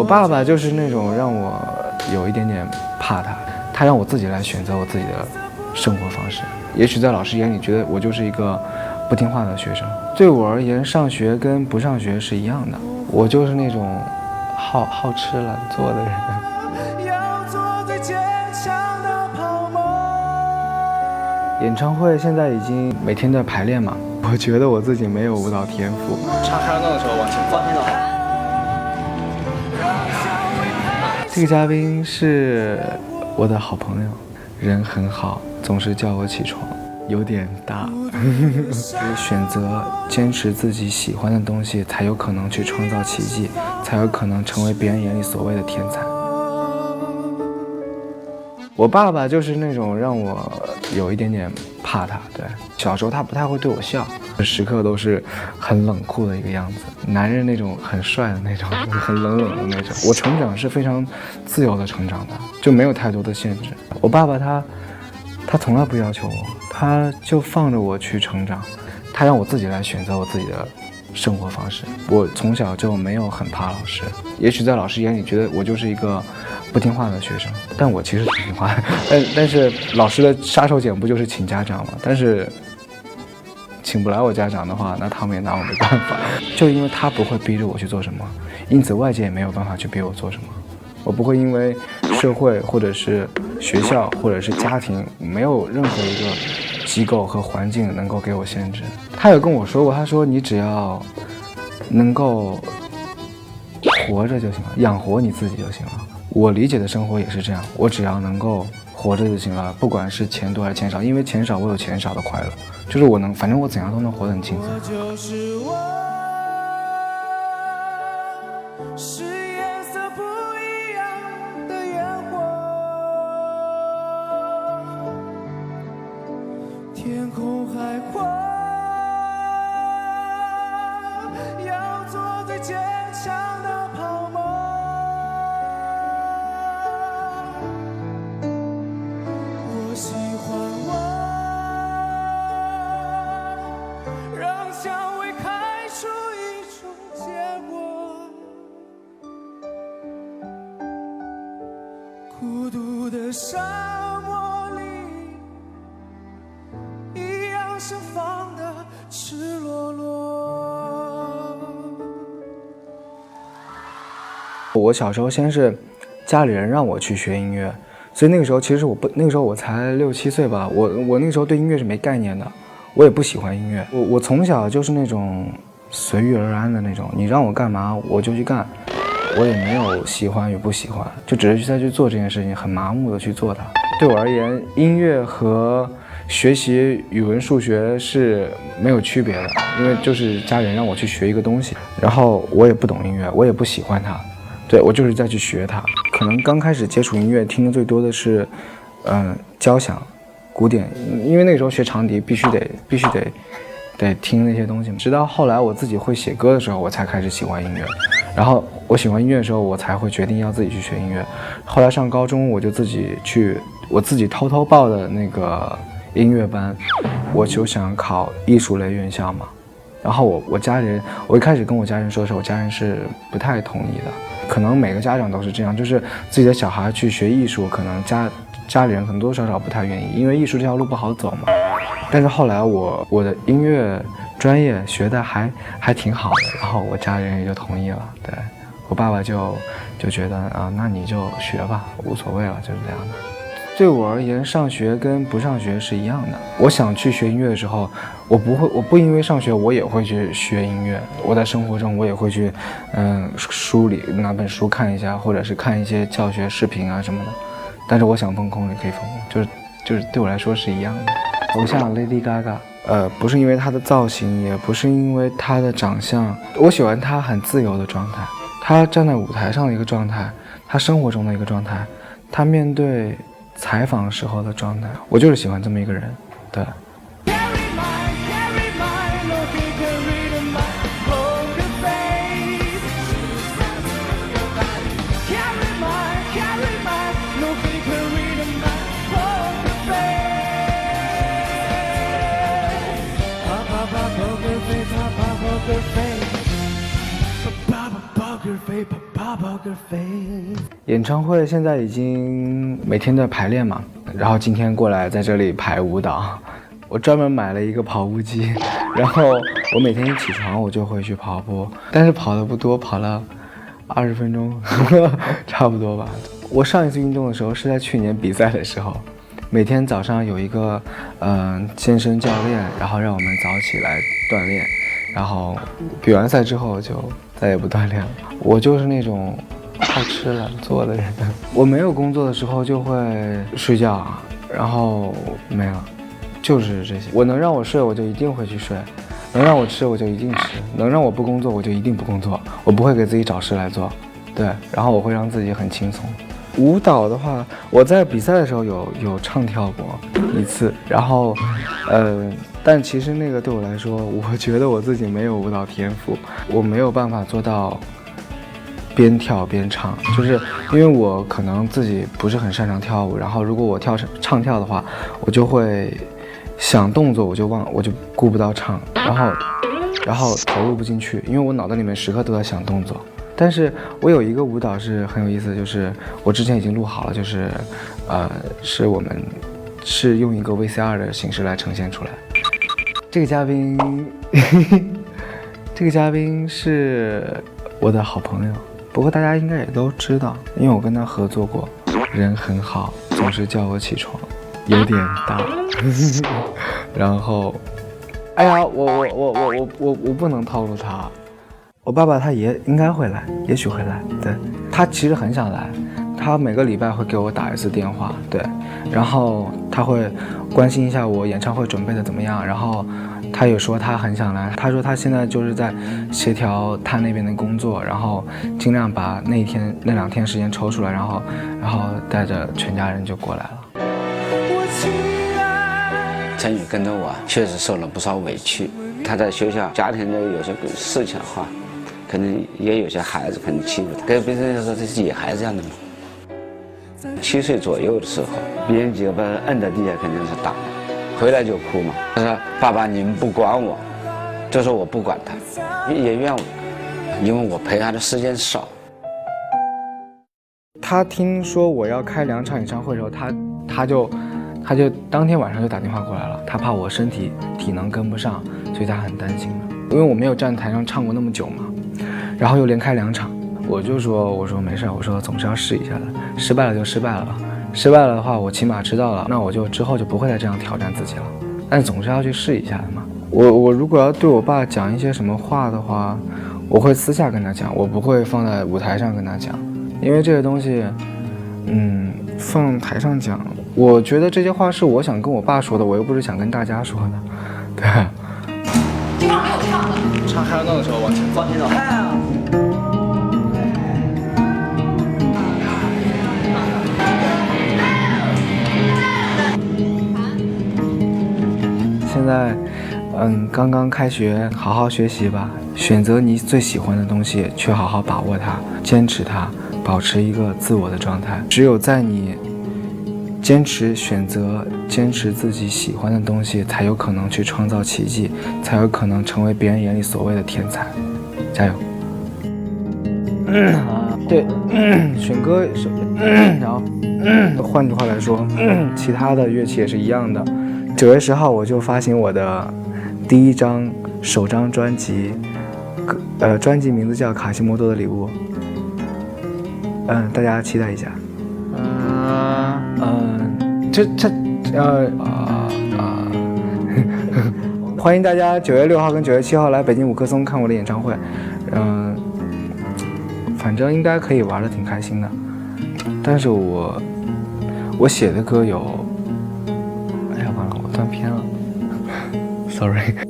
爸爸就是那种让我有一点点怕他让我自己来选择我自己的生活方式。也许在老师眼里觉得我就是一个不听话的学生，对我而言，上学跟不上学是一样的。我就是那种好吃懒做的人。演唱会现在已经每天在排练嘛，我觉得我自己没有舞蹈天赋。唱山洞的时候往前放。这个嘉宾是我的好朋友，人很好，总是叫我起床，有点大。选择坚持自己喜欢的东西，才有可能去创造奇迹，才有可能成为别人眼里所谓的天才。我爸爸就是那种让我有一点点怕他，对，小时候他不太会对我笑，时刻都是很冷酷的一个样子，男人那种很帅的那种，很冷的那种。我成长是非常自由的成长的，就没有太多的限制。我爸爸他从来不要求我，他就放着我去成长，他让我自己来选择我自己的生活方式。我从小就没有很怕老师，也许在老师眼里觉得我就是一个不听话的学生，但我其实挺听话。但是老师的杀手锏不就是请家长吗？但是请不来我家长的话，那他们也拿我没办法。就因为他不会逼着我去做什么，因此外界也没有办法去逼我做什么。我不会因为社会或者是学校或者是家庭，没有任何一个机构和环境能够给我限制。他有跟我说过，他说你只要能够活着就行了，养活你自己就行了。我理解的生活也是这样，我只要能够活着就行了，不管是钱多还是钱少，因为钱少我有钱少的快乐，就是我能，反正我怎样都能活得很轻松。我就是我，是颜色不一样的烟火，天空海阔，要做最坚强的泡沫。我喜欢我，让香味开出一种结果。孤独的沙漠里，一样盛放的赤裸裸。我小时候先是家里人让我去学音乐，所以那个时候其实那个时候我才6、7岁吧，我那个时候对音乐是没概念的，我也不喜欢音乐。我从小就是那种随遇而安的那种，你让我干嘛我就去干，我也没有喜欢与不喜欢，就只是在去做这件事情，很麻木的去做它。对我而言，音乐和学习语文数学是没有区别的，因为就是家人让我去学一个东西，然后我也不懂音乐，我也不喜欢它，对，我就是在去学它。可能刚开始接触音乐听的最多的是交响古典，因为那个时候学长笛必须得听那些东西，直到后来我自己会写歌的时候，我才开始喜欢音乐。然后我喜欢音乐的时候，我才会决定要自己去学音乐。后来上高中，我就自己偷偷报的那个音乐班，我就想考艺术类院校嘛。然后我家人，我一开始跟我家人说的时候，我家人是不太同意的。可能每个家长都是这样，就是自己的小孩去学艺术，可能家里人很多少少不太愿意，因为艺术这条路不好走嘛。但是后来我的音乐专业学的还挺好的，然后我家人也就同意了。对，我爸爸就觉得啊，那你就学吧，无所谓了，就是这样的。对我而言，上学跟不上学是一样的。我想去学音乐的时候，我不因为上学我也会去学音乐。我在生活中我也会去，书里拿本书看一下，或者是看一些教学视频啊什么的。但是我想放空也可以放空，就是对我来说是一样的。偶像 Lady Gaga，不是因为她的造型，也不是因为她的长相，我喜欢她很自由的状态，她站在舞台上的一个状态，她生活中的一个状态，她面对采访时候的状态，我就是喜欢这么一个人。对。演唱会现在已经每天都在排练嘛，然后今天过来在这里排舞蹈。我专门买了一个跑步机，然后我每天一起床我就会去跑步，但是跑的不多，跑了20分钟，差不多吧。我上一次运动的时候是在去年比赛的时候，每天早上有一个健身教练，然后让我们早起来锻炼，然后比完赛之后就再也不锻炼了。我就是那种好吃懒做的人，我没有工作的时候就会睡觉，然后没了。就是这些，我能让我睡，我就一定会去睡；能让我吃，我就一定吃；能让我不工作，我就一定不工作。我不会给自己找事来做，对。然后我会让自己很轻松。舞蹈的话，我在比赛的时候有唱跳过一次，然后，但其实那个对我来说，我觉得我自己没有舞蹈天赋，我没有办法做到边跳边唱，就是因为我可能自己不是很擅长跳舞，然后如果我唱跳的话，我就会想动作我就顾不到唱，然后投入不进去，因为我脑袋里面时刻都在想动作。但是我有一个舞蹈是很有意思的，就是我之前已经录好了，就是我们是用一个 VCR 的形式来呈现出来。这个嘉宾是我的好朋友，不过大家应该也都知道，因为我跟他合作过，人很好，总是叫我起床，有点大。然后，哎呀，我不能透露他。我爸爸他也应该会来，也许会来。对，他其实很想来，他每个礼拜会给我打一次电话，对，然后他会关心一下我演唱会准备的怎么样，然后他也说他很想来，他说他现在就是在协调他那边的工作，然后尽量把那2天时间抽出来，然后带着全家人就过来了。陈宇跟着我确实受了不少委屈，他在学校家庭的有些事情的话，可能也有些孩子可能欺负他，跟别人说这是野孩子一样的嘛。7岁左右的时候，别人几个把他摁在地下肯定是打，回来就哭嘛。他说：“爸爸，你们不管我。”就说我不管他，也怨我，因为我陪他的时间少。他听说我要开2场演唱会的时候，他就当天晚上就打电话过来了，他怕我身体能跟不上，所以他很担心的。因为我没有站台上唱过那么久嘛，然后又连开2场，我说没事，我说总是要试一下的，失败了就失败了吧，失败了的话我起码知道了，那我就之后就不会再这样挑战自己了，但总是要去试一下的嘛。我如果要对我爸讲一些什么话的话，我会私下跟他讲，我不会放在舞台上跟他讲，因为这些东西放台上讲，我觉得这些话是我想跟我爸说的，我又不是想跟大家说的，对。地方没有唱的，唱嗨到的时候往前放，听到。现在，刚刚开学，好好学习吧，选择你最喜欢的东西，去好好把握它，坚持它，保持一个自我的状态。只有在你坚持自己喜欢的东西，才有可能去创造奇迹，才有可能成为别人眼里所谓的天才。加油！对，选歌是，然后换句话来说，其他的乐器也是一样的。9月10号我就发行我的第1张首张专辑，专辑名字叫《卡西莫多的礼物》。大家期待一下。欢迎大家9月6号跟9月7号来北京五棵松看我的演唱会。反正应该可以玩得挺开心的。但是我写的歌有，哎呀完了，我断片了，sorry。